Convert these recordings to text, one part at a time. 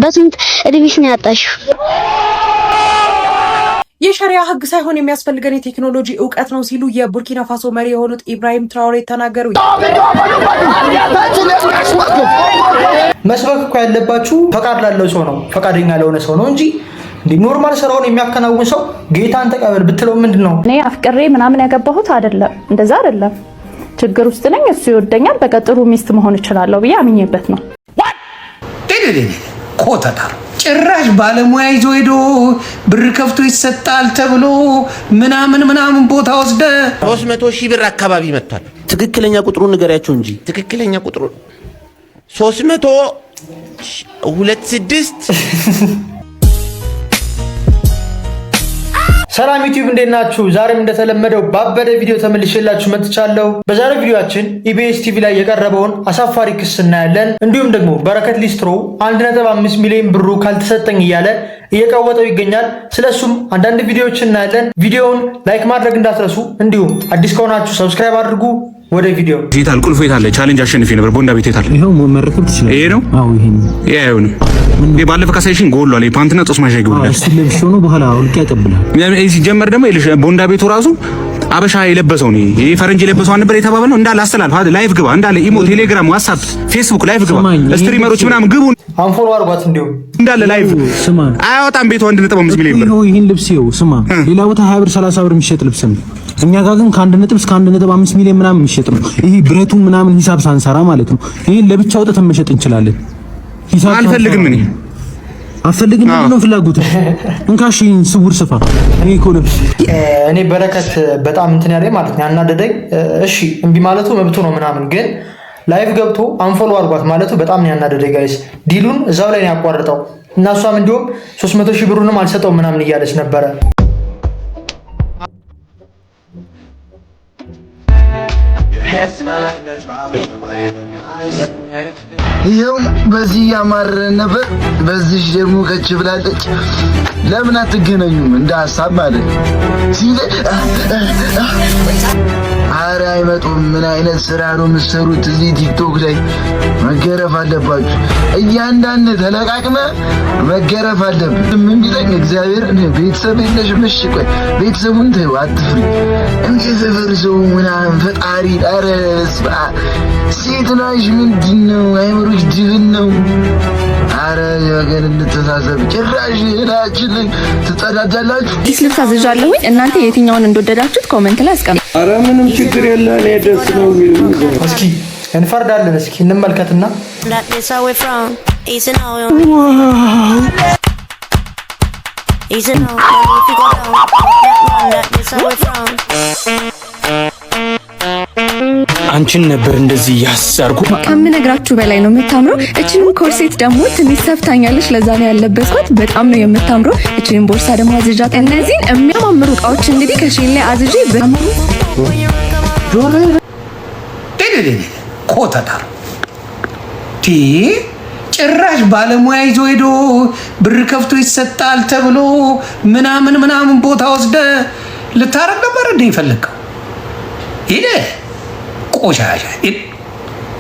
በስንት እድሜሽ ነው ያጣሽው? የሸሪያ ህግ ሳይሆን የሚያስፈልገን የቴክኖሎጂ ዕውቀት ነው ሲሉ የቡርኪና ፋሶ መሪ የሆኑት ኢብራሂም ትራኦሬ ተናገሩ። መስበክ እኮ ያለባችሁ ፈቃድ ላለው ሰው ነው፣ ፈቃደኛ ለሆነ ሰው ነው እንጂ ኖርማል ስራውን የሚያከናውን ሰው ጌታን ተቀበል ብትለው ምንድነው? እኔ አፍቅሬ ምናምን ያገባሁት አይደለም፣ እንደዛ አይደለም። ችግር ውስጥ ነኝ፣ እሱ ይወደኛል፣ በቃ ጥሩ ሚስት መሆን እችላለሁ ብዬ አምኜበት ነው። ኮተታ ጭራሽ ባለሙያ ይዞ ሄዶ ብር ከፍቶ ይሰጣል ተብሎ ምናምን ቦታ ወስደ 300,000 ብር አካባቢ መጥቷል። ትክክለኛ ቁጥሩን ንገሪያቸው እንጂ ትክክለኛ ቁጥሩ 326 ሰላም ዩቲዩብ እንዴት ናችሁ? ዛሬም እንደተለመደው ባበደ ቪዲዮ ተመልሼላችሁ መጥቻለሁ። በዛሬው ቪዲዮአችን ኢቢኤስ ቲቪ ላይ የቀረበውን አሳፋሪ ክስ እናያለን። እንዲሁም ደግሞ በረከት ሊስትሮ 1.5 ሚሊዮን ብሩ ካልተሰጠኝ እያለ እየቀወጠው ይገኛል። ስለሱም አንዳንድ ቪዲዮዎችን እናያለን። ቪዲዮውን ላይክ ማድረግ እንዳትረሱ፣ እንዲሁም አዲስ ከሆናችሁ ሰብስክራይብ አድርጉ። ወደ ቪዲዮ ዲጂታል ቁልፍ የታለ? ቻሌንጅ አሸንፌ ነበር። ቦንዳ ቤት የታለ? ይሄው መመረከብ ትችላለህ። ይሄ ነው? አዎ ይሄ ነው። ይሄው ነው። ባለፈ ካሳይሽን ጎሏል። ፓንትና ጦስ ማሻ ይገባል። እሱ ለብሾ ነው በኋላ አውልቅ ያቀብላል። ሲጀመር ደግሞ ቦንዳ ቤቱ ራሱ አበሻ የለበሰው ነው። ይሄ ፈረንጅ የለበሰው ነበር የተባባለው። እንዳለ አስተላልፍ ላይቭ ግባ፣ እንዳለ ኢሞ፣ ቴሌግራም፣ ዋትስአፕ፣ ፌስቡክ ላይቭ ግባ። ስትሪመሮች ምናምን ግቡ፣ አንፎሎ አርጓት። እንዲሁ እንዳለ ላይቭ ስማ፣ አያወጣም ቤቱ 1.5 ሚሊዮን ብር። ይሄን ልብስ ይኸው ስማ፣ ሌላ ቦታ 20 ብር 30 ብር የሚሸጥ ልብስ ነው። እኛ ጋር ግን ከ1 እስከ 1.5 ሚሊዮን ምናምን የሚሸጥ ነው። ይሄ ብረቱ ምናምን ሂሳብ ሳንሰራ ማለት ነው። ይሄን ለብቻ አውጥተን መሸጥ እንችላለን። ሂሳብ አልፈልግም እኔ አፈልግም ነው ፍላጎት እንካሽ ስውር ስፋ እኔ በረከት በጣም እንትን ያለኝ ማለት ነው ያናደደኝ። እሺ እምቢ ማለቱ መብቱ ነው ምናምን፣ ግን ላይቭ ገብቶ አንፎሎ አርጓት ማለቱ በጣም ያናደደኝ ጋይስ። ዲሉን እዛው ላይ ነው ያቋርጠው እና እሷም እንዲሁም 300,000 ብሩንም አልሰጠው ምናምን እያለች ነበረ። ይኸው በዚህ ያማረን ነበር፣ በዚህ ደግሞ ከች ብላለች። ለምን አትገናኙም? እንደ ሐሳብ ማለት ሲለ ኧረ አይመጡም። ምን አይነት ስራ ነው የምትሰሩት እዚህ ቲክቶክ ላይ? መገረፍ አለባችሁ። እያንዳንድ ተለቃቅመ መገረፍ አለብን። ምን ቢለኝ እግዚአብሔር ቤተሰብ የለሽም። እሺ ቆይ ቤተሰቡን ተይው፣ አትፍሪ። እንደ ሰፈር ሰው ምናምን ፈጣሪ ኧረ ስባ ሴት ናሽ ምንድነው? አይምሮሽ ድብን ነው። ኧረ የወገን እንተሳሰብ። ጭራሽ እላችን ላይ ትጸዳዳላችሁ። ዲስ ልብስ አዝዣለሁኝ። እናንተ የትኛውን እንደወደዳችሁት ኮሜንት ላይ አስቀምጡ። ኧረ ምንም ችግር የለም። እኔ ደስ ነው የሚሉኝ። እስኪ እንፈርዳለን። እስኪ እንመልከትና አንቺን ነበር እንደዚህ ያሳርኩ። ከምነግራችሁ በላይ ነው የምታምረው። እቺንም ኮርሴት ደግሞ ትንሽ ሰፍታኛለች፣ ለዛ ነው ያለበስኳት። በጣም ነው የምታምረው። እቺን ቦርሳ ደግሞ አዝዣት። እነዚህን የሚያማምሩ እቃዎች እንግዲህ ከሼን ላይ አዝዤ በአምሩ ኮተታ ጭራሽ ባለሙያ ይዞ ሄዶ ብር ከፍቶ ይሰጣል ተብሎ ምናምን ቦታ ወስደ ልታረግ ነበር እንደ ይፈልገው ሄደ ቆሻሻ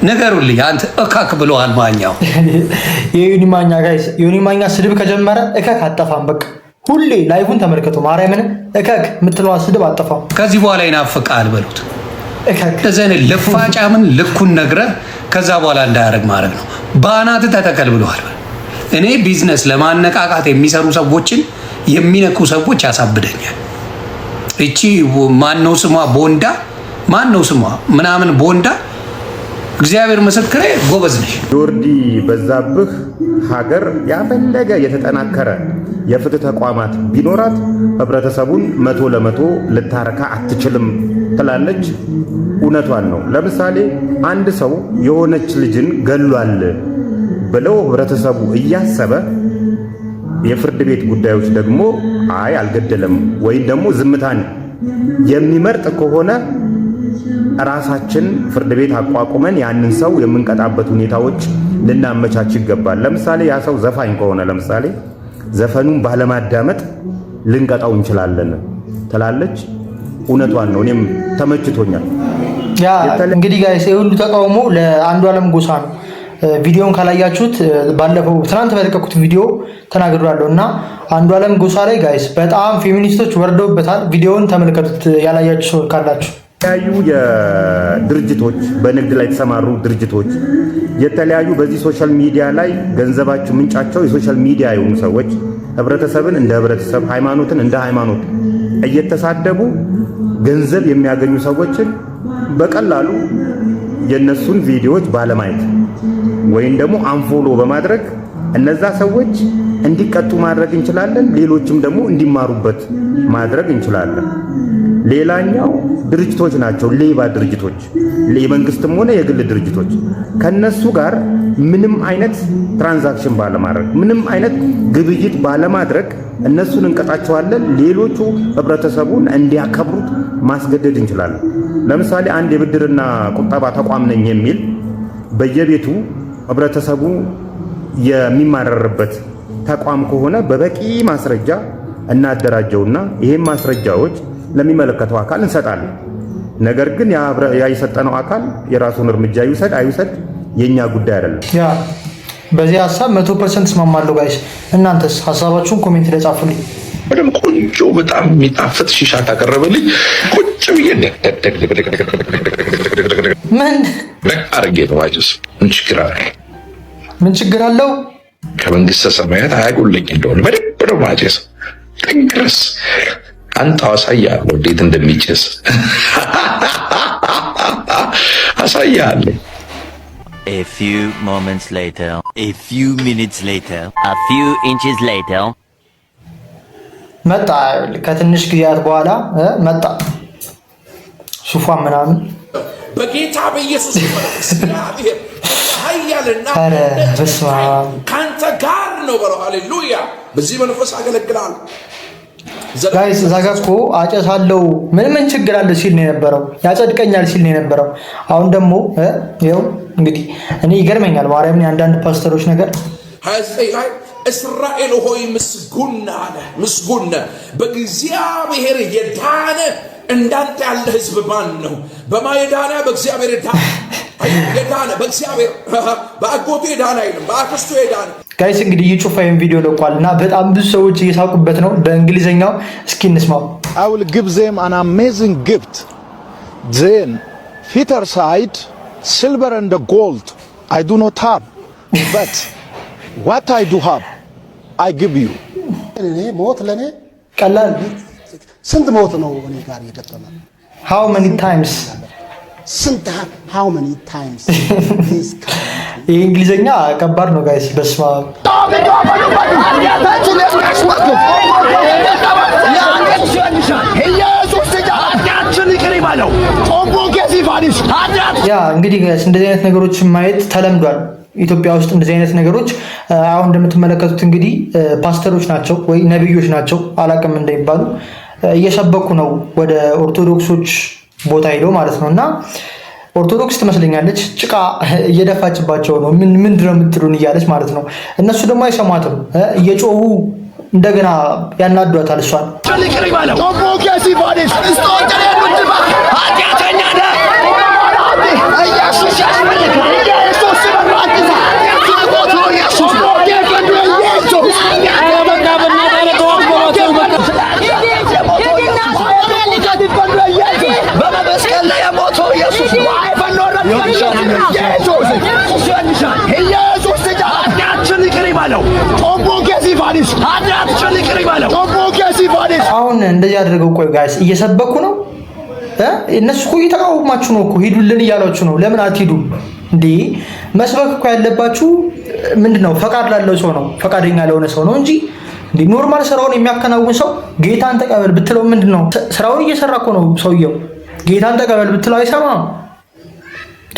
ነገሩልኝ። አንተ እካክ ብለዋል ማኛው የዩኒ ማኛ ጋይስ። ዩኒ ማኛ ስድብ ከጀመረ እካክ አጠፋም። በቃ ሁሌ ላይቭን ተመልከቱ። ማርያምን እካክ የምትለዋ ስድብ አጠፋም። ከዚህ በኋላ ይናፍቃል በሉት። እካክ ለዘኔ ልፋጫምን ልኩን ነግረ ከዛ በኋላ እንዳያረግ ማድረግ ነው። ባናት ተተከል ብለዋል። እኔ ቢዝነስ ለማነቃቃት የሚሰሩ ሰዎችን የሚነኩ ሰዎች ያሳብደኛል። እቺ ማነው ስሟ ቦንዳ ማነው ስሟ ምናምን ቦንዳ፣ እግዚአብሔር ምስክሬ ጎበዝ ነሽ። ጆርዲ በዛብህ ሀገር ያፈለገ የተጠናከረ የፍትህ ተቋማት ቢኖራት ህብረተሰቡን 100% ልታረካ አትችልም ትላለች። እውነቷን ነው። ለምሳሌ አንድ ሰው የሆነች ልጅን ገሏል ብለው ህብረተሰቡ እያሰበ የፍርድ ቤት ጉዳዮች ደግሞ አይ አልገደለም ወይም ደግሞ ዝምታን የሚመርጥ ከሆነ ራሳችን ፍርድ ቤት አቋቁመን ያንን ሰው የምንቀጣበት ሁኔታዎች ልናመቻች ይገባል። ለምሳሌ ያ ሰው ዘፋኝ ከሆነ ለምሳሌ ዘፈኑን ባለማዳመጥ ልንቀጣው እንችላለን ትላለች። እውነቷን ነው። እኔም ተመችቶኛል። ያ እንግዲህ ጋይስ የሁሉ ተቃውሞ ለአንዱ ዓለም ጎሳ ነው። ቪዲዮን ካላያችሁት ባለፈው ትናንት በለቀኩት ቪዲዮ ተናግሬያለሁ እና አንዱዓለም ጎሳ ላይ ጋይስ በጣም ፌሚኒስቶች ወርደውበታል። ቪዲዮውን ተመልከቱት ያላያችሁ ሰው ካላችሁ። የተለያዩ የድርጅቶች በንግድ ላይ የተሰማሩ ድርጅቶች የተለያዩ በዚህ ሶሻል ሚዲያ ላይ ገንዘባቸው ምንጫቸው የሶሻል ሚዲያ የሆኑ ሰዎች ህብረተሰብን እንደ ህብረተሰብ፣ ሃይማኖትን እንደ ሃይማኖት እየተሳደቡ ገንዘብ የሚያገኙ ሰዎችን በቀላሉ የነሱን ቪዲዮዎች ባለማየት ወይም ደግሞ አንፎሎ በማድረግ እነዛ ሰዎች እንዲቀጡ ማድረግ እንችላለን። ሌሎችም ደግሞ እንዲማሩበት ማድረግ እንችላለን። ሌላኛው ድርጅቶች ናቸው፣ ሌባ ድርጅቶች፣ የመንግስትም ሆነ የግል ድርጅቶች። ከነሱ ጋር ምንም አይነት ትራንዛክሽን ባለማድረግ ምንም አይነት ግብይት ባለማድረግ እነሱን እንቀጣቸዋለን። ሌሎቹ ህብረተሰቡን እንዲያከብሩት ማስገደድ እንችላለን። ለምሳሌ አንድ የብድርና ቁጠባ ተቋም ነኝ የሚል በየቤቱ ህብረተሰቡ የሚማረርበት ተቋም ከሆነ በበቂ ማስረጃ እናደራጀውና ይሄን ማስረጃዎች ለሚመለከተው አካል እንሰጣለን። ነገር ግን ያ የሰጠነው አካል የራሱን እርምጃ ይውሰድ አይውሰድ የኛ ጉዳይ አይደለም። ያ በዚህ ሀሳብ 100% እስማማለሁ ጋይስ። እናንተስ ሀሳባችሁን ኮሜንት ላይ ጻፉልኝ። በደም ቆንጆ በጣም የሚጣፍጥ ሺሻ ታቀረበልኝ ቁጭ ብዬ ምን አርጌ ነው አይደስ ምን ችግር አለው? ከመንግስተ ሰማያት አያጎለኝ እንደሆነ በደንብ ነው ማጨስ። ጠንክረስ አንተ አሳያለሁ እንዴት እንደሚጨስ አሳያለሁ። A few moments later, a few minutes later, a few inches later. መጣ ከትንሽ ጊዜያት በኋላ መጣ ሱፋ ምናምን በጌታ በኢየሱስ እግዚአብሔር ኃያልና ካንተ ጋር ነው በለው። ሃሌሉያ። በዚህ መንፈስ አገለግላለሁ። ጋይስ እዛ ጋር እኮ አጨሳለሁ ምን ችግር አለ ሲል ነው የነበረው። ያጸድቀኛል ሲል ነው የነበረው። አሁን ደግሞ ይኸው እንግዲህ እኔ ይገርመኛል ማርያምን የአንዳንድ ፓስተሮች ነገር። እስራኤል ሆይ ምስጉን አለ። ምስጉን በእግዚአብሔር የዳነ እንዳንተ ያለ ህዝብ ማን ነው? በማየዳና በእግዚአብሔር የዳነ በእግዚአብሔር በአጎቱ የዳነ አይልም፣ በአክስቱ የዳነ። ጋይስ እንግዲህ ይጩፋ ይሄን ቪዲዮ ለቋል እና በጣም ብዙ ሰዎች እየሳቁበት ነው በእንግሊዘኛው። እስኪ እንስማው። I will give them an amazing gift. Then Peter said, silver and gold I do not have, but what I do have I give you. እኔ ሞት ለኔ ቀላል ስንት ሞት ነው እኔ ጋር የገጠመ? How many times? ስንት how many times? ይሄ እንግሊዘኛ ከባድ ነው ጋይስ። በስማ ያ እንግዲህ ጋይስ እንደዚህ አይነት ነገሮችን ማየት ተለምዷል ኢትዮጵያ ውስጥ። እንደዚህ አይነት ነገሮች አሁን እንደምትመለከቱት እንግዲህ ፓስተሮች ናቸው ወይ ነብዮች ናቸው አላቅም እንደሚባሉ እየሰበኩ ነው ወደ ኦርቶዶክሶች ቦታ ሄደው ማለት ነው። እና ኦርቶዶክስ ትመስለኛለች ጭቃ እየደፋችባቸው ነው። ምንድን ነው የምትሉን እያለች ማለት ነው። እነሱ ደግሞ አይሰማትም፣ እየጮሁ እንደገና ያናዷታል እሷን። አሁን እንደዚህ አድርገው ቆይ ጋይስ እየሰበኩ ነው። እነሱ እኮ እየተቃወማችሁ ነው እኮ ሂዱልን እያሏችሁ ነው። ለምን አትሄዱም እንዴ? መስበክ እኮ ያለባችሁ ምንድነው ፈቃድ ላለው ሰው ነው፣ ፈቃደኛ ለሆነ ሰው ነው እንጂ እንዴ ኖርማል ስራውን የሚያከናውን ሰው ጌታን ተቀበል ብትለው ምንድነው? ስራውን እየሰራ እኮ ነው ሰውየው። ጌታን ተቀበል ብትለው አይሰማም።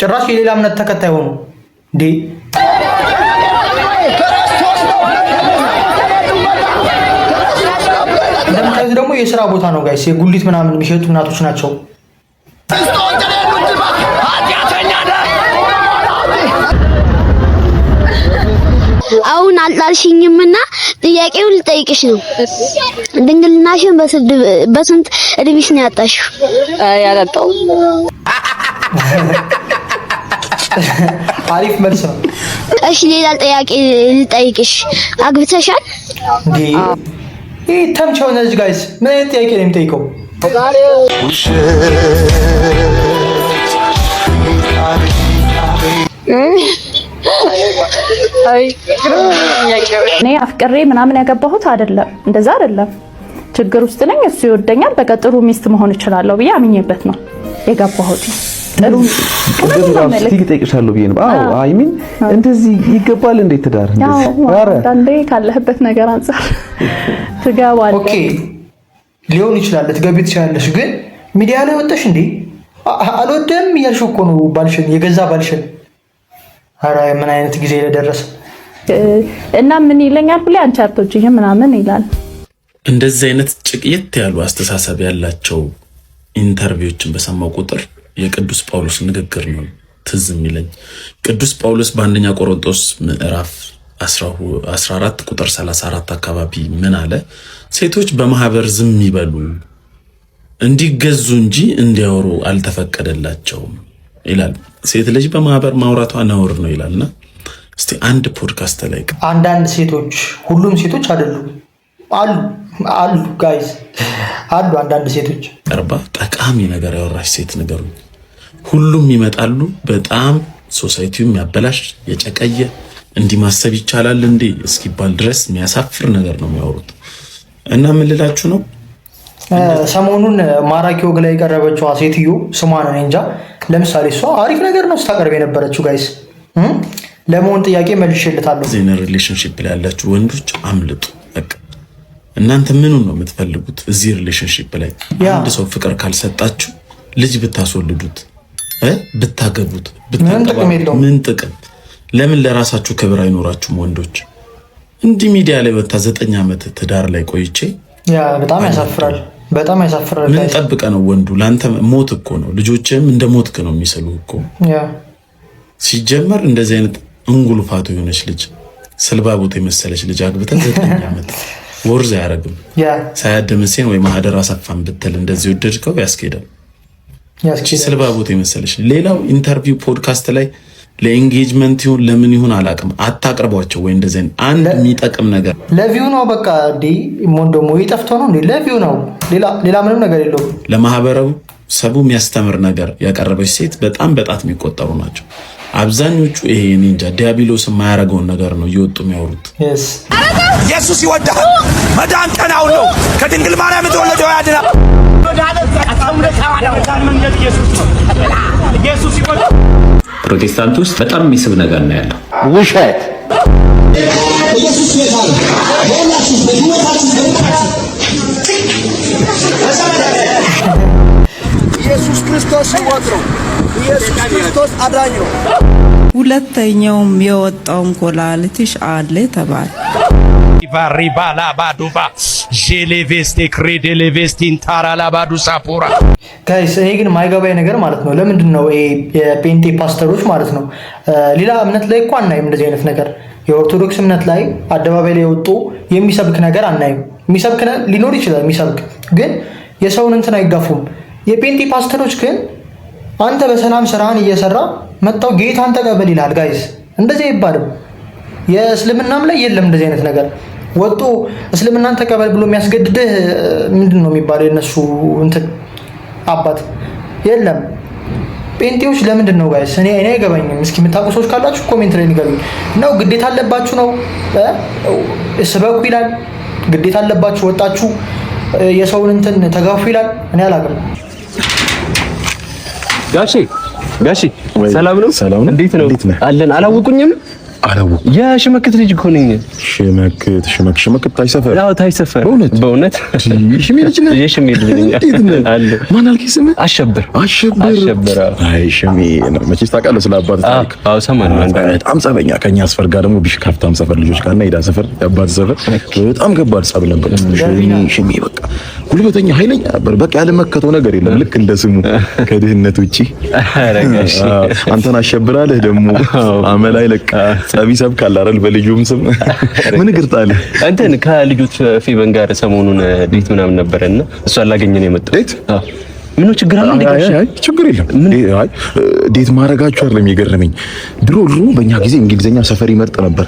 ጭራሽ የሌላ እምነት ተከታይ ሆኑ እንዴ። እንደምታዩት ደግሞ የስራ ቦታ ነው ጋይስ። የጉሊት ምናምን የሚሸጡ እናቶች ናቸው። አሁን አልጣልሽኝምና ጥያቄውን ልጠይቅሽ ነው። ድንግልናሽን በስንት እድሜሽ ነው ያጣሽው? ያላጣው አሪፍ መልስ ነው። እሺ ሌላ ጥያቄ ልጠይቅሽ፣ አግብተሻል? ይሄ ተምቻው ነዚህ ጋይስ ምን አይነት ጥያቄ ነው የሚጠይቀው? እኔ አፍቅሬ ምናምን ያገባሁት አይደለም፣ እንደዛ አይደለም። ችግር ውስጥ ነኝ፣ እሱ ይወደኛል፣ በቃ ጥሩ ሚስት መሆን እችላለሁ ብዬ አምኜበት ነው የገባሁት። ጥሩ ጠይቅሻለሁ ብዬ ነው። አዎ አይ ሚን እንደዚህ ይገባል እንዴ ትዳር? አንዴ ካለህበት ነገር አንፃር ትገባለህ። ኦኬ ሊሆን ይችላል፣ ልትገቢ ትችላለሽ። ግን ሚዲያ ላይ ወጣሽ እንዴ አልወደም እያልሽ እኮ ነው ባልሽን፣ የገዛ ባልሽን። ኧረ ምን አይነት ጊዜ ለደረሰ እና ምን ይለኛል ብለ አንቺ አትወጂኝም ምናምን ይላል። እንደዚህ አይነት ጭቅየት ያሉ አስተሳሰብ ያላቸው ኢንተርቪዎችን በሰማው ቁጥር የቅዱስ ጳውሎስ ንግግር ነው ትዝ የሚለኝ። ቅዱስ ጳውሎስ በአንደኛ ቆሮንቶስ ምዕራፍ 14 ቁጥር 34 አካባቢ ምን አለ? ሴቶች በማህበር ዝም ይበሉ እንዲገዙ እንጂ እንዲያወሩ አልተፈቀደላቸውም ይላል። ሴት ልጅ በማህበር ማውራቷ ነውር ነው ይላልና እስቲ አንድ ፖድካስት ላይ አንዳንድ ሴቶች፣ ሁሉም ሴቶች አይደሉም፣ አሉ ጋይስ አሉ አንዳንድ ሴቶች ቀርባ ጠቃሚ ነገር ያወራች ሴት ንገሩኝ። ሁሉም ይመጣሉ። በጣም ሶሳይቲው የሚያበላሽ የጨቀየ እንዲህ ማሰብ ይቻላል እንዴ እስኪባል ድረስ የሚያሳፍር ነገር ነው የሚያወሩት። እና ምን ልላችሁ ነው፣ ሰሞኑን ማራኪ ወግ ላይ የቀረበችው ሴትዮ ስሟን እኔ እንጃ። ለምሳሌ እሷ አሪፍ ነገር ነው ስታቀርብ የነበረችው ጋይስ። ለመሆን ጥያቄ መልሼልታለሁ። ዜና ሪሌሽንሺፕ ላይ ያላችሁ ወንዶች አምልጡ። በቃ እናንተ ምኑን ነው የምትፈልጉት? እዚህ ሪሌሽንሺፕ ላይ አንድ ሰው ፍቅር ካልሰጣችሁ ልጅ ብታስወልዱት ብታገቡት ምን ጥቅም? ለምን ለራሳችሁ ክብር አይኖራችሁም? ወንዶች እንዲህ ሚዲያ ላይ ወጣ 9 ዓመት ትዳር ላይ ቆይቼ በጣም ያሳፍራል። በጣም ያሳፍራል። ምን ጠብቀ ነው ወንዱ? ላንተ ሞት እኮ ነው። ልጆችም እንደ ሞትክ ነው የሚሰሉ እኮ። ሲጀመር እንደዚህ አይነት እንጉልፋቱ የሆነች ልጅ ስልባቡት የመሰለች ልጅ አግብተን 9 ዓመት ወርዝ አያረግም። ሳያደምሴን ወይ ማህደር አሳፋን ብትል እንደዚህ ወደድከው ያስኬዳል። ስልባቡት የመሰለች ሌላው ኢንተርቪው ፖድካስት ላይ ለኤንጌጅመንት ይሁን ለምን ይሁን አላውቅም፣ አታቅርቧቸው ወይ እንደዚህ አንድ የሚጠቅም ነገር ለቪው ነው በቃ እንዴ ሞንዶሞ ይጠፍቶ ነው እንዴ ለቪው ነው፣ ሌላ ምንም ነገር የለውም። ለማህበረሰቡ ሰቡ የሚያስተምር ነገር ያቀረበች ሴት በጣም በጣት የሚቆጠሩ ናቸው። አብዛኞቹ ይሄ እንጃ ዲያብሎስ የማያረገውን ነገር ነው እየወጡ የሚያወሩት። ኢየሱስ ይወዳል። መዳን ቀናው ነው። ከድንግል ማርያም የተወለደው ያድናል። ፕሮቴስታንት ውስጥ በጣም የሚስብ ነገር ነው ያለው፣ ውሸት። ኢየሱስ ክርስቶስ ሕይወት ነው። ኢየሱስ ክርስቶስ አዳኝ ነው። ሁለተኛውም የወጣውን ኮላሊትሽ አለ ተባለ። ሪባላ ባዱባ ጄሌቬስቴ ክሬዴሌቬስቲን ታራላ ባዱ ሳፖራ ጋይስ እኔ ግን ማይገባኝ ነገር ማለት ነው፣ ለምንድን ነው የፔንቴ ፓስተሮች ማለት ነው ሌላ እምነት ላይ እኮ አናይም እንደዚህ አይነት ነገር። የኦርቶዶክስ እምነት ላይ አደባባይ ላይ ወጥቶ የሚሰብክ ነገር አናይም። የሚሰብክ ሊኖር ይችላል፣ የሚሰብክ ግን የሰውን እንትን አይጋፉም። የፔንቴ ፓስተሮች ግን አንተ በሰላም ስራህን እየሰራ መጣው ጌታን ተቀበል ይላል። ጋይስ እንደዚህ አይባልም። የእስልምናም ላይ የለም እንደዚህ አይነት ነገር። ወጡ እስልምናን ተቀበል ብሎ የሚያስገድድህ ምንድን ነው የሚባለው የነሱ እንትን አባት የለም። ጴንጤዎች ለምንድን ነው ጋይስ? እኔ አይገባኝም። እስኪ የምታውቁ ሰዎች ካላችሁ ኮሜንት ላይ ንገሩኝ። ነው ግዴታ አለባችሁ ነው ስበኩ ይላል። ግዴታ አለባችሁ ወጣችሁ የሰውን እንትን ተጋፉ ይላል። እኔ አላውቅም። ጋሺ ሰላም ነው? እንዴት ነው አለን? አላወቁኝም? የሽመክት ልጅ እኮ ነኝ። ሽመክት ታይ ሰፈር? አዎ ታይ ሰፈር። በእውነት ሽሜ ልጅ ነህ? የሽሜ ልጅ ነኝ አለ። ማን አልከኝ ስምህ? አሸብር። አይ ሽሜ ነው መቼስ ታውቃለህ ስለ አባት ታሪክ? አዎ ሰማን። በጣም ጸበኛ ከኛ አስፈር ጋር ደግሞ ቢሽ ካፍታም ሰፈር ልጆች ጋርና ሄዳ ሰፈር የአባት ሰፈር በጣም ከባድ ጸብ ነበር። ሽሜ በቃ ጉልበተኛ ኃይለኛ ነበር። በቃ ያለመከተው ነገር የለም። ልክ እንደ ስሙ ከድህነት ውጪ አንተን አሸብራለህ ደግሞ አመላይ ለቃ ጸብ ይሰብካል አይደል? በልጁም ስም ምን ግርጣለ እንትን ከልጆች ፌቨን ጋር ሰሞኑን ዴት ምናምን ነበርና እሷ አላገኘን የመጣው ዴት ምን ችግር አለ? አይ ችግር የለም። አይ ዴት ማድረጋችሁ አይደለም የገረመኝ። ድሮ በእኛ ጊዜ እንግሊዘኛ ሰፈር ይመርጥ ነበር።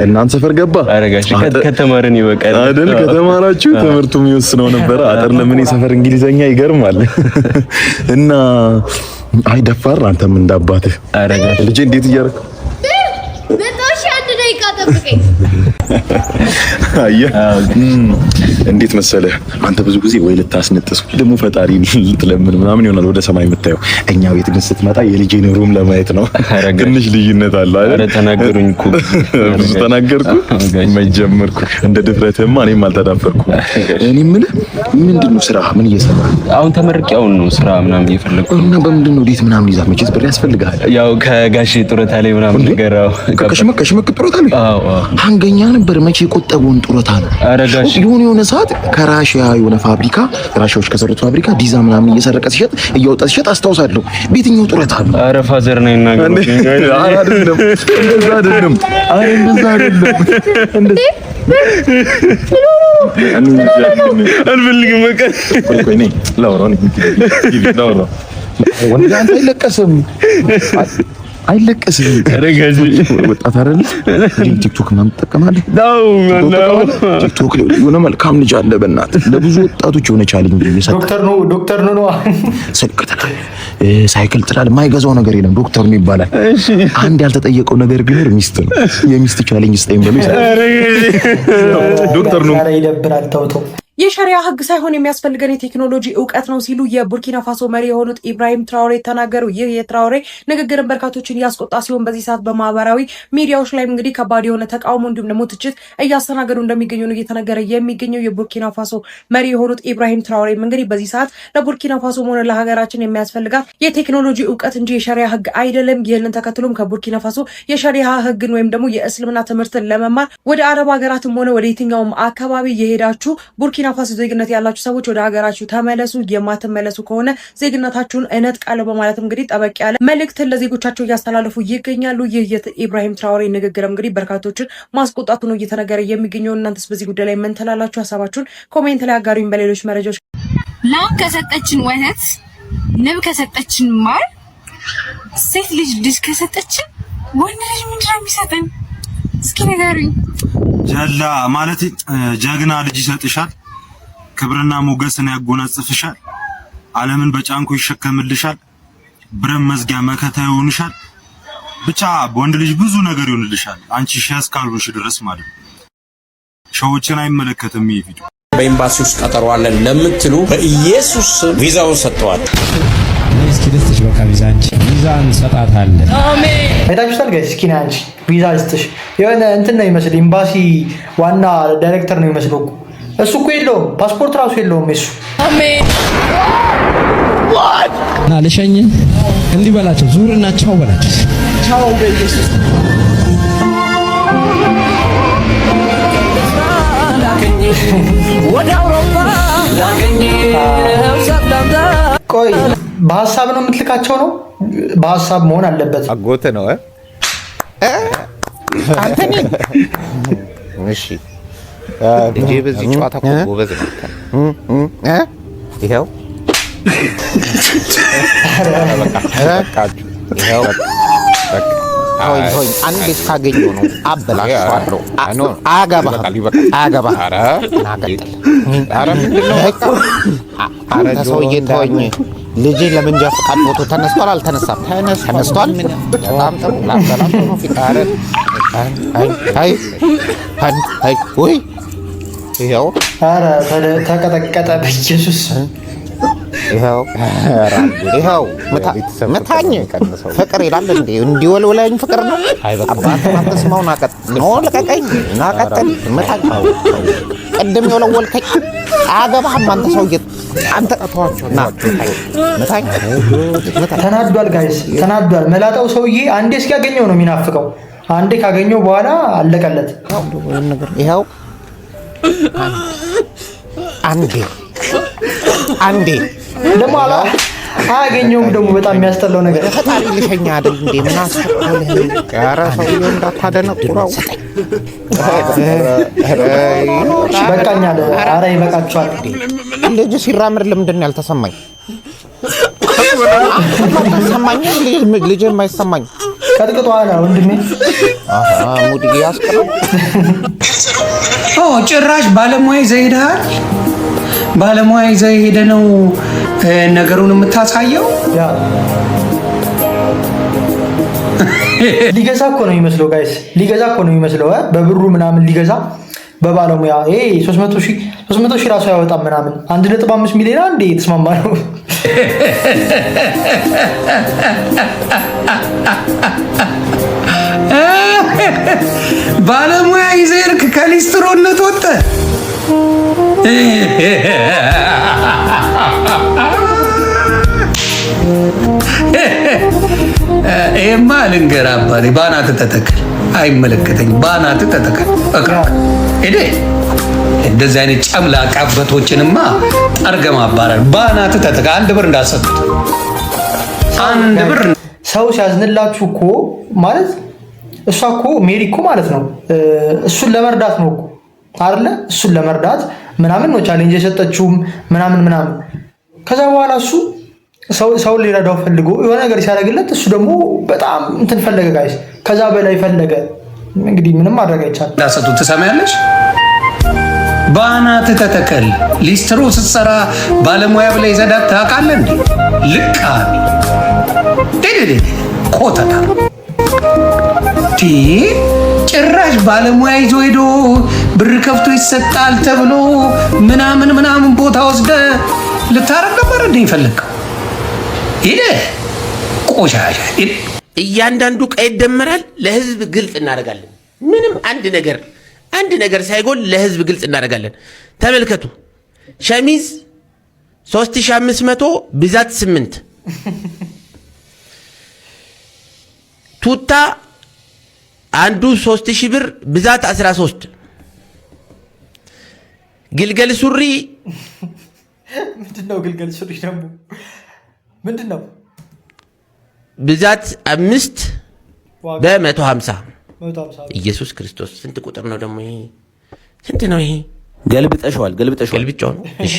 እናንተ ሰፈር ገባ አረጋሽ ከተማረን ይበቃል አይደል? ከተማራችሁ ትምህርቱ የሚወስነው ነበር። አጠር ለምን የሰፈር እንግሊዘኛ ይገርማል። እና አይ ደፋር አንተም እንዳባትህ አረጋሽ ልጄ እንዴት እያደረክ በጣም አንድ ደቂቃ ጠብቀኝ። አየህ እንዴት መሰለህ አንተ ብዙ ጊዜ ወይ ልታስነጥስ ደግሞ ፈጣሪ ልትለምን ምናምን ይሆናል ወደ ሰማይ የምታየው። እኛ ቤት ግን ስትመጣ የልጄን ሩም ለማየት ነው። ትንሽ ልዩነት አለ አይደል? ኧረ ተናገሩኝ እኮ ብዙ ተናገርኩ መጀመርኩ እንደ ድፍረትማ እኔም አልተዳፈርኩ። እኔ የምልህ ምንድነው ስራ ምን እየሰራህ? አሁን ተመርቄውን ነው ስራ ምናምን እየፈለኩ እና በምንድነው ዴት ምናምን ይዛት መቼስ ብር ያስፈልጋል። ያው ከጋሽ ጡረታ ላይ ምናምን ነገር ከሽመክ ጡረታ ላይ አንገኛ ነበር መቼ የቆጠበውን ጡረታ ነው። አረጋሽ የሆነ ሰዓት ከራሺያ የሆነ ፋብሪካ ራሺያዎች ከሰሩት ፋብሪካ ዲዛ ምናምን እየሰረቀ ሲሸጥ እያወጣ ሲሸጥ አስታውሳለሁ። ቤትኛው ጡረታ ነው? አረ ፋዘር ነው ይናገሩ። አይደለም እንደዛ አይደለም። አይ እንደዛ አይደለም። አልፈልግም በቃ ቆይ ነኝ ላውራው ወንድ አንተ አይለቀስም አረጋጅ ወጣት አይደል? ቲክቶክ ምናምን ትጠቀማለህ? ቲክቶክ ላይ የሆነ መልካም ልጅ አለ በእናትህ ለብዙ ወጣቶች የሆነ ቻሌንጅ እየሰጠ ዶክተር ነው ሳይክል ጥላል የማይገዛው ነገር የለም ዶክተር ነው ይባላል። አንድ ያልተጠየቀው ነገር ቢኖር ሚስት ነው። የሚስት ቻሌንጅ ስጠኝ ብሎ ይሰራል። ዶክተር ነው ይደብራል። ተውተው የሸሪያ ህግ ሳይሆን የሚያስፈልገን የቴክኖሎጂ እውቀት ነው ሲሉ የቡርኪና ፋሶ መሪ የሆኑት ኢብራሂም ትራውሬ ተናገሩ። ይህ የትራውሬ ንግግርን በርካቶችን ያስቆጣ ሲሆን በዚህ ሰዓት በማህበራዊ ሚዲያዎች ላይ እንግዲህ ከባድ የሆነ ተቃውሞ እንዲሁም ደግሞ ትችት እያስተናገዱ እንደሚገኙ ነው እየተነገረ የሚገኘው። የቡርኪና ፋሶ መሪ የሆኑት ኢብራሂም ትራውሬም እንግዲህ በዚህ ሰዓት ለቡርኪና ፋሶ ሆነ ለሀገራችን የሚያስፈልጋት የቴክኖሎጂ እውቀት እንጂ የሸሪያ ህግ አይደለም። ይህንን ተከትሎም ከቡርኪና ፋሶ የሸሪያ ህግን ወይም ደግሞ የእስልምና ትምህርትን ለመማር ወደ አረብ ሀገራትም ሆነ ወደ የትኛውም አካባቢ የሄዳችሁ ቡርኪና ፋሶ ዜግነት ያላችሁ ሰዎች ወደ ሀገራችሁ ተመለሱ፣ የማትመለሱ ከሆነ ዜግነታችሁን እነጥቃለሁ በማለት እንግዲህ ጠበቅ ያለ መልእክትን ለዜጎቻቸው እያስተላለፉ ይገኛሉ። ይህ የኢብራሂም ትራውሬ ንግግር እንግዲህ በርካቶችን ማስቆጣቱ ነው እየተነገረ የሚገኘው። እናንተስ በዚህ ጉዳይ ላይ ምን ትላላችሁ? ሀሳባችሁን ኮሜንት ላይ አጋሩኝ። በሌሎች መረጃዎች ላም ከሰጠችን ወተት፣ ንብ ከሰጠችን ማር፣ ሴት ልጅ ከሰጠችን ወንድ ልጅ ምንድን ነው የሚሰጠን? እስኪ ንገሩኝ። ጀላ ማለት ጀግና ልጅ ይሰጥሻል፣ ክብርና ሞገስን ያጎናጽፍሻል፣ ዓለምን በጫንኩ ይሸከምልሻል፣ ብረት መዝጊያ መከታ ይሆንሻል። ብቻ ወንድ ልጅ ብዙ ነገር ይሆንልሻል አንቺ ሻስ ካልሆንሽ ድረስ ማለት ነው። ሸዎችን አይመለከትም ይሄ ቪዲዮ። በኤምባሲ ውስጥ ቀጠሮ አለን ለምትሉ በኢየሱስ ቪዛውን ሰጥተዋል። እስኪ ልስጥሽ በቃ ቪዛ እንሰጣታለን። አሜን። አይታችሁታል ጋይስ? እስኪ አንቺ ቪዛ ልስጥሽ የሆነ እንትን ነው ይመስል ኤምባሲ ዋና ዳይሬክተር ነው ይመስለው እኮ እሱ እኮ የለውም ፓስፖርት ራሱ የለውም እሱ። አሜን። እና ልሸኝ እንዲህ በላቸው ዙርና ቻው በላቸው። ቻው በኢየሱስ ወደ አውሮፓ ቆይ በሐሳብ ነው የምትልካቸው ነው? በሐሳብ መሆን አለበት። አጎተ ነው አንተ ነህ? እሺ እንጂ በዚህ ጨዋታ እኮ ጎበዝ ነው። ይኸው ይኸው ሆይ አንዴ እስካገኘው ነው አበላሽዋለሁ። አያገባህም። ኧረ ምንድን ነው አንተ ሰውዬ ተወኝ። ልጄ ለመንጃ ፈቃድ ፎቶ ተነስቷል አልተነሳም? ተነስቷል። በጣም ጥሩ ላበላሽው ነው ፊቃረ አይ ወይ ይኸው ኧረ ተቀጠቀጠ በኢየሱስ። ይኸው መታኝ ፍቅር ይላል እንዴ? እንዲወልወለኝ ፍቅር ነው። አባትህ አትስማውን አቀጥ ነው ልቀቀኝ እና ቀጥል መታኝ። ቅድም የወለወልከኝ አያገባህም አንተ ሰውዬ አንተ ተዋቸው ና መታኝ። ተናዷል ጋይስ ተናዷል። መላጣው ሰውዬ አንዴ እስኪያገኘው ነው የሚናፍቀው። አንዴ ካገኘው በኋላ አለቀለት። ይኸው አንዴ ደግሞ አያገኘውም። ደግሞ በጣም የሚያስጠላው ነገር ፈጣሪ ልሸኛ አይደል እንዴ? ምን አስፈልግ? ኧረ ሰውዬው እንዳታደነቁረው። በቃኛል። ኧረ ይበቃችኋል። ልጅ ሲራምድ ለምንድን ነው ያልተሰማኝ? ሰማኝ ልጅ የማይሰማኝ ከጥቅጧላ ወንድሜ ሙድ ያስቀር ጭራሽ ባለሙያ ዘይዳል ባለሙያ ዘይሄደ ነው ነገሩን የምታሳየው። ሊገዛ እኮ ነው የሚመስለው ጋይስ ሊገዛ እኮ ነው የሚመስለው በብሩ ምናምን ሊገዛ በባለሙያ 300,000 ራሱ ያወጣም ምናምን 1.5 ሚሊዮን አንዴ ተስማማ ነው። ባለሙያ ይዘርክ ከሊስትሮነት ወጣ ኤማ ልንገር አባሪ ባናት ተተከል አይመለከተኝ ባናት ተተከል አቅራ እዴ እንደዚህ አይነት ጨምላቃ አባቶችንማ ጠርገማ አባራል ባናት ተተከል አንድ ብር እንዳሰጡት አንድ ብር ሰው ሲያዝንላችሁ እኮ ማለት እሷ እኮ ሜሪ እኮ ማለት ነው እሱን ለመርዳት ነው እኮ አይደለ እሱን ለመርዳት ምናምን ነው ቻሌንጅ የሰጠችው ምናምን ከዛ በኋላ እሱ ሰው ሊረዳው ፈልጎ የሆነ ነገር ሲያደርግለት እሱ ደግሞ በጣም እንትን ፈለገ ጋይስ ከዛ በላይ ፈለገ እንግዲህ ምንም ማድረግ አይቻልም። ዳሰቱ ትሰማያለሽ ባናት ተተከል ሊስትሮ ስትሰራ ባለሙያ ብለ ይዘዳት ታውቃለህ እንዴ ልቃ ዴዴ ኮተታ ጭራሽ ባለሙያ ይዞ ሄዶ ብር ከፍቶ ይሰጣል ተብሎ ምናምን ቦታ ወስደ ልታረግ ነበር እንዴ ይፈልግ ይሄ ቆሻሻ እያንዳንዱ ቀይ ይደመራል ለህዝብ ግልጽ እናደርጋለን ምንም አንድ ነገር ሳይጎል ለህዝብ ግልጽ እናደርጋለን ተመልከቱ ሸሚዝ 3500 ብዛት 8 ቱታ አንዱ 3000 ብር ብዛት 13 ግልገል ሱሪ ምንድነው ግልገል ሱሪ ደግሞ ምንድነው ብዛት 5 በ150 ኢየሱስ ክርስቶስ ስንት ቁጥር ነው ደግሞ ይሄ ስንት ነው ይሄ ገልብጠሽዋል ገልብጫው ነው እሺ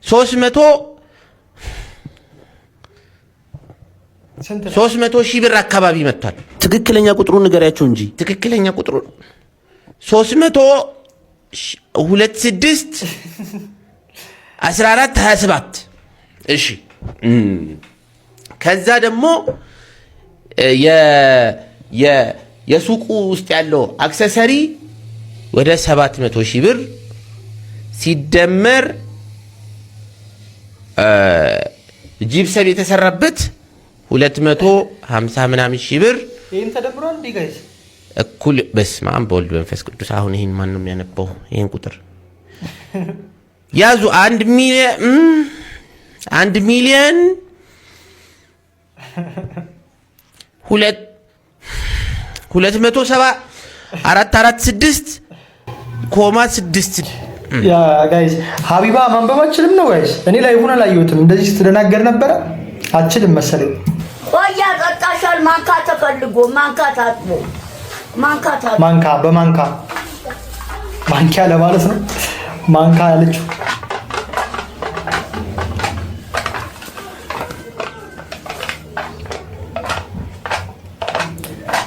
300,000 ብር አካባቢ መጥቷል ትክክለኛ ቁጥሩን ንገሪያቸው እንጂ ትክክለኛ ቁጥሩ 326 14 27 እሺ ከዛ ደግሞ የሱቁ ውስጥ ያለው አክሰሰሪ ወደ 700,000 ብር ሲደመር ጂፕሰም የተሰራበት 250 ምናምን ሺህ ብር ይሄን ተደምሯል እንዴ ጋይስ እኩል በስመ አብ በወልድ በመንፈስ ቅዱስ አሁን ይሄን ማን ነው የሚያነበው ይሄን ቁጥር ያዙ 1 ሚሊዮን 27446.6 ያ ጋይስ ሀቢባ ማንበባችንም ነው ጋይስ እኔ ላይ ሆነ ላይወትም እንደዚህ ስትደናገር ነበር አችልም መሰለኝ ወያ ቀጣሻል ማንካ ተፈልጎ ማንካ ታጥቦ ማንካ በማንካ ማንኪያ ለማለት ነው ማንካ ያለችው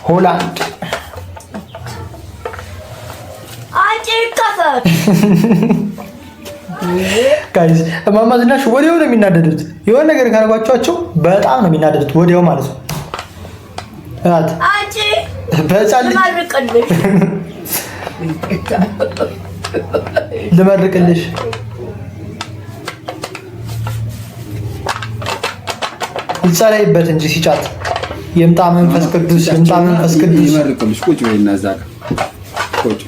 ሆላንድ አንቺ ከፈት ጋይስ እማማ ዝናሽ ወዲያው ነው የሚናደዱት የሆነ ነገር ካረጋቸው በጣም ነው የሚናደዱት ወዲያው ማለት ነው አንቺ በጻል ልመርቅልሽ ይጸለይበት እንጂ ሲጫት የምጣ መንፈስ ቅዱስ ይመርቅልሽ ቁጭ በይና እዛ ቁጭ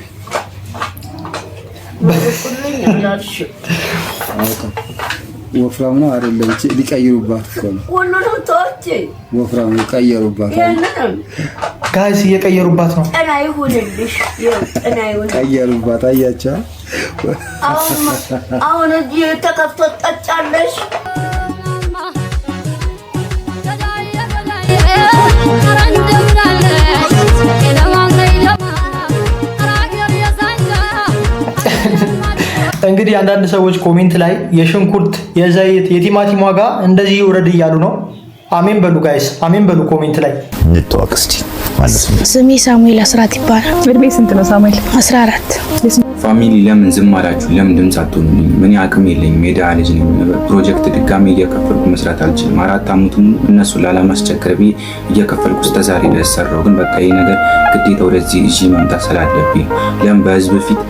ወፍራም ነው አይደለም ሊቀይሩባት እኮ ነው ሁሉንም ተወች ወፍራም ነው ቀየሩባት ጋይስ እየቀየሩባት ነው ጤና ይሁንልሽ ጤና ይሁን ቀየሩባት አያቻ አሁን እዚህ ተከፍቶ ጠጫለሽ እንግዲህ አንዳንድ ሰዎች ኮሜንት ላይ የሽንኩርት፣ የዘይት፣ የቲማቲም ዋጋ እንደዚህ ይውረድ እያሉ ነው። አሜን በሉ ጋይስ፣ አሜን በሉ ኮሜንት ላይ እንተዋወቅ እስቲ። ስሜ ሳሙኤል አስራት ይባላል። እድሜ ስንት ነው ሳሙኤል? 14። ፋሚሊ ለምን ዝም አላችሁ? ለምን ድምፅ አትሆኑልኝ? ምን አቅም የለኝም፣ የድሃ ልጅ ነኝ። ፕሮጀክት ድጋሚ እየከፈልኩ መስራት አልችልም። 4 ዓመቱን እነሱ ላለማስቸገር ብዬ እየከፈልኩ እስከ ዛሬ ድረስ ሰራሁ። ግን በቃ ይሄ ነገር ግዴታ ወደዚህ እሺ መምጣት ስላለብኝ ለምን በህዝብ ፊት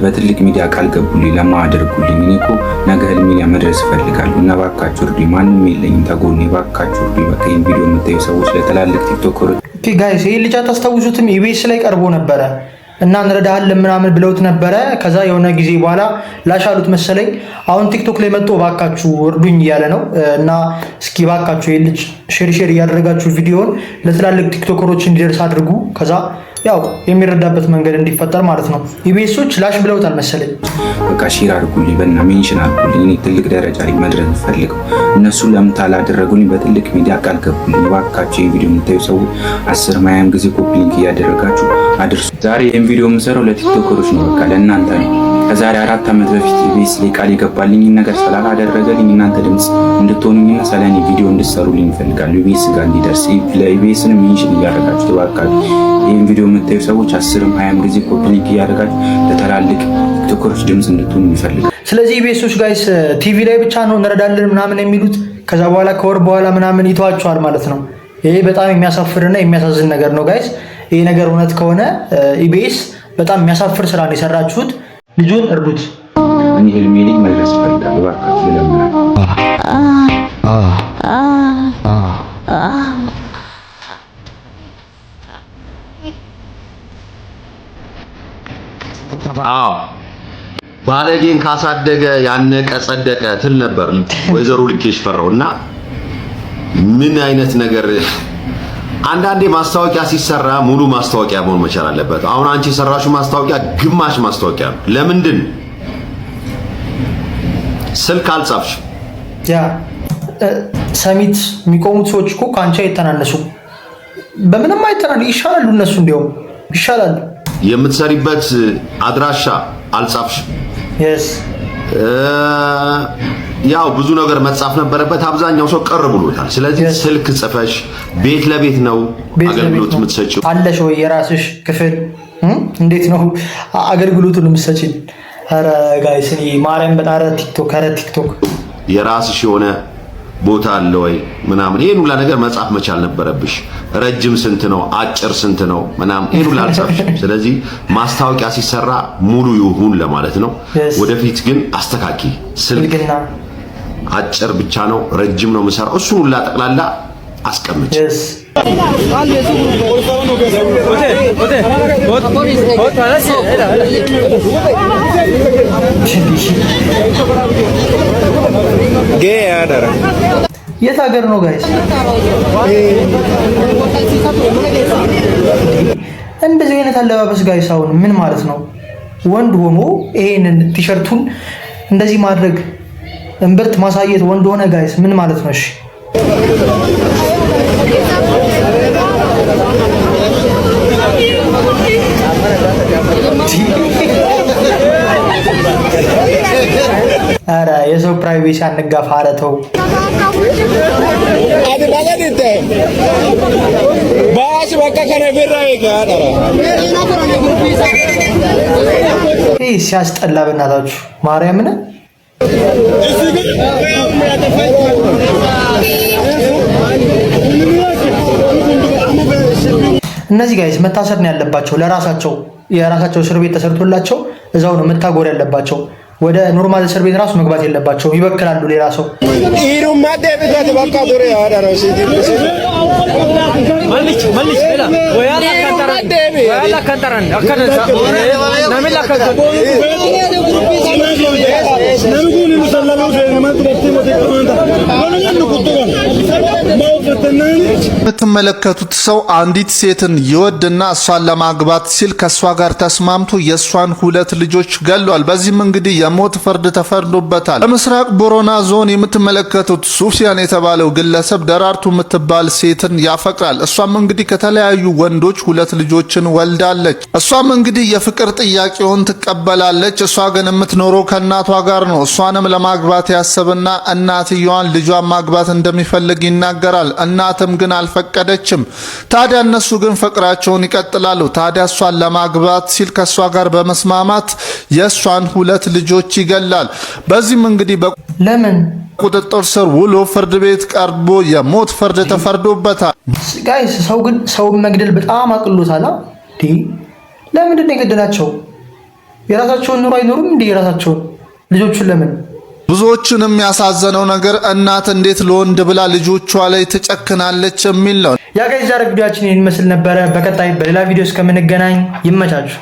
በትልቅ ሚዲያ ቃል ገቡልኝ፣ ለማያደርጉልኝ። እኔ እኮ ነገ ህልሜን መድረስ እፈልጋለሁ እና እባካችሁ እርዱኝ። ማንም የለኝም ተጎኔ፣ እባካችሁ እርዱኝ። በቃ ይሄን ቪዲዮ የምታዩ ሰዎች ለትላልቅ ቲክቶከሮች ጋይስ ይሄ ልጅ አታስታውሱትም? ኢቢኤስ ላይ ቀርቦ ነበረ እና እንረዳሃለን ምናምን ብለውት ነበረ። ከዛ የሆነ ጊዜ በኋላ ላሻሉት መሰለኝ። አሁን ቲክቶክ ላይ መጥቶ ባካችሁ እርዱኝ እያለ ነው። እና እስኪ ባካችሁ ይሄ ልጅ ሼር እያደረጋችሁ ቪዲዮውን ለትላልቅ ቲክቶከሮች እንዲደርስ አድርጉ። ከዛ ያው የሚረዳበት መንገድ እንዲፈጠር ማለት ነው። ኢቢኤሶች ላሽ ብለውታል መሰለኝ። በቃ ሼር አድርጉልኝ፣ በእና ሜንሽን አድርጉልኝ። እኔ ትልቅ ደረጃ ላይ መድረስ ፈልገው እነሱ ለምን ታላደረጉልኝ? በትልቅ ሚዲያ ቃል ገቡልኝ። እባካችሁ ይሄን ቪዲዮ የምታዩ ሰው 10 ማያም ጊዜ ኮፒ ሊንክ እያደረጋችሁ አድርሱ። ዛሬ ይሄን ቪዲዮ የምሰራው ለቲክቶከሮች ነው፣ በቃ ለእናንተ ነው። ከዛሬ 4 ዓመት በፊት ኢቢኤስ ላይ ቃል የገባልኝ ነገር ስላላደረገልኝ እናንተ ድምጽ እንድትሆኑኝና ስለኔ ቪዲዮ እንድትሰሩልኝ እፈልጋለሁ። ኢቢኤስ ጋር እንዲደርስ ለኢቢኤስን ሜንሽን እያደረጋችሁ እባካችሁ ይሄን ቪዲዮ የምታዩ ሰዎች 10 20 ጊዜ ኮፒ ሊንክ እያደረጋችሁ ለተላልቅ ቲክቶከሮች ድምጽ እንድትሆኑ ይፈልጋል። ስለዚህ ኢቢኤሶች ጋይስ ቲቪ ላይ ብቻ ነው እንረዳለን ምናምን የሚሉት። ከዛ በኋላ ከወር በኋላ ምናምን ይተዋቸዋል ማለት ነው። ይሄ በጣም የሚያሳፍርና የሚያሳዝን ነገር ነው ጋይስ። ይሄ ነገር እውነት ከሆነ ኢቢኤስ በጣም የሚያሳፍር ስራ ነው የሰራችሁት። ልጁን እርዱት። እኔ ህልሜ ላይ መድረስ እፈልጋለሁ። እባካችሁ ለምናችሁ ባለጌን ካሳደገ ያነቀ ጸደቀ ትል ነበር ወይዘሮ ልኬሽ ፈራው። እና ምን አይነት ነገር አንዳንዴ ማስታወቂያ ሲሰራ ሙሉ ማስታወቂያ መሆን መቻል አለበት። አሁን አንቺ የሰራሽው ማስታወቂያ ግማሽ ማስታወቂያ ነው። ለምንድን ስልክ አልጻፍሽ? ያ ሰሚት የሚቆሙት ሰዎች እኮ ካንቺ አይተናነሱ፣ በምንም አይተናነሱ። ይሻላሉ፣ እነሱ እንዲያውም ይሻላሉ። የምትሰሪበት አድራሻ አልጻፍሽ? yes ያው ብዙ ነገር መጻፍ ነበረበት። አብዛኛው ሰው ቀር ብሎታል። ስለዚህ ስልክ ጽፈሽ ቤት ለቤት ነው አገልግሎት የምትሰጪው። አለሽ ወይ የራስሽ ክፍል? እንዴት ነው አገልግሎቱን የምትሰጪው? ኧረ ጋይስ እኔ ማርያም በጣረ ቲክቶክ የራስሽ የሆነ ቦታ አለ ወይ ምናምን? ይሄን ሁላ ነገር መጻፍ መቻል ነበረብሽ። ረጅም ስንት ነው፣ አጭር ስንት ነው ምናምን ይሄን ሁላ አልጻፍሽ። ስለዚህ ማስታወቂያ ሲሰራ ሙሉ ይሁን ለማለት ነው። ወደፊት ግን አስተካኪ። ስልክ አጭር ብቻ ነው ረጅም ነው የምሰራው፣ እሱን ሁላ ጠቅላላ አስቀምጭ። የት ሀገር ነው ጋይስ? እንደዚህ አይነት አለባበስ ጋይስ አሁን ምን ማለት ነው? ወንድ ሆኖ ይሄንን ቲሸርቱን እንደዚህ ማድረግ እምብርት ማሳየት ወንድ ሆነ ጋይስ ምን ማለት ነው? እሺ ኧረ የሰው ፕራይቬሲ አንጋፋ። ኧረ ተው። ይህ ሲያስጠላ በእናታችሁ ማርያምን። እነዚህ ጋይስ መታሰር ነው ያለባቸው። ለራሳቸው የራሳቸው እስር ቤት ተሰርቶላቸው እዛው ነው መታጎር ያለባቸው። ወደ ኖርማል እስር ቤት ራሱ መግባት የለባቸውም። ይበክላሉ ሌላ ሰው። የምትመለከቱት ሰው አንዲት ሴትን ይወድና እሷን ለማግባት ሲል ከሷ ጋር ተስማምቶ የሷን 2 ልጆች ገሏል። በዚህም እንግዲህ የሞት ፍርድ ተፈርዶበታል። በምስራቅ ቦረና ዞን የምትመለከቱት ሱፊያን የተባለው ግለሰብ ደራርቱ የምትባል ሴትን ያፈቅራል። እሷም እንግዲህ ከተለያዩ ወንዶች 2 ልጆችን ወልዳለች። እሷም እንግዲህ የፍቅር ጥያቄውን ትቀበላለች። እሷ ግን የምትኖረው ከእናቷ ጋር ነው። እሷንም ለማግባት ያሰብና እናትየዋን ልጇን ማግባት እንደሚፈልግ ይናገራል። እናትም ግን አልፈቀደችም። ታዲያ እነሱ ግን ፍቅራቸውን ይቀጥላሉ። ታዲያ እሷን ለማግባት ሲል ከሷ ጋር በመስማማት የሷን 2 ልጆች ይገላል። በዚህም እንግዲህ ለምን ቁጥጥር ስር ውሎ ፍርድ ቤት ቀርቦ የሞት ፍርድ ተፈርዶበታል። ጋይስ ሰው ግን ሰውን መግደል በጣም አቅሎታል። ለምንድን ነው የገደላቸው? የራሳቸውን ኑሮ አይኖሩም እንዴ? የራሳቸውን ልጆቹን ለምን? ብዙዎችን የሚያሳዘነው ነገር እናት እንዴት ለወንድ ብላ ልጆቿ ላይ ትጨክናለች የሚል ነው። ያ ጋይስ ዛሬ ቪዲዮአችን ይመስል ነበረ። በቀጣይ በሌላ ቪዲዮ እስከምንገናኝ ይመቻችሁ።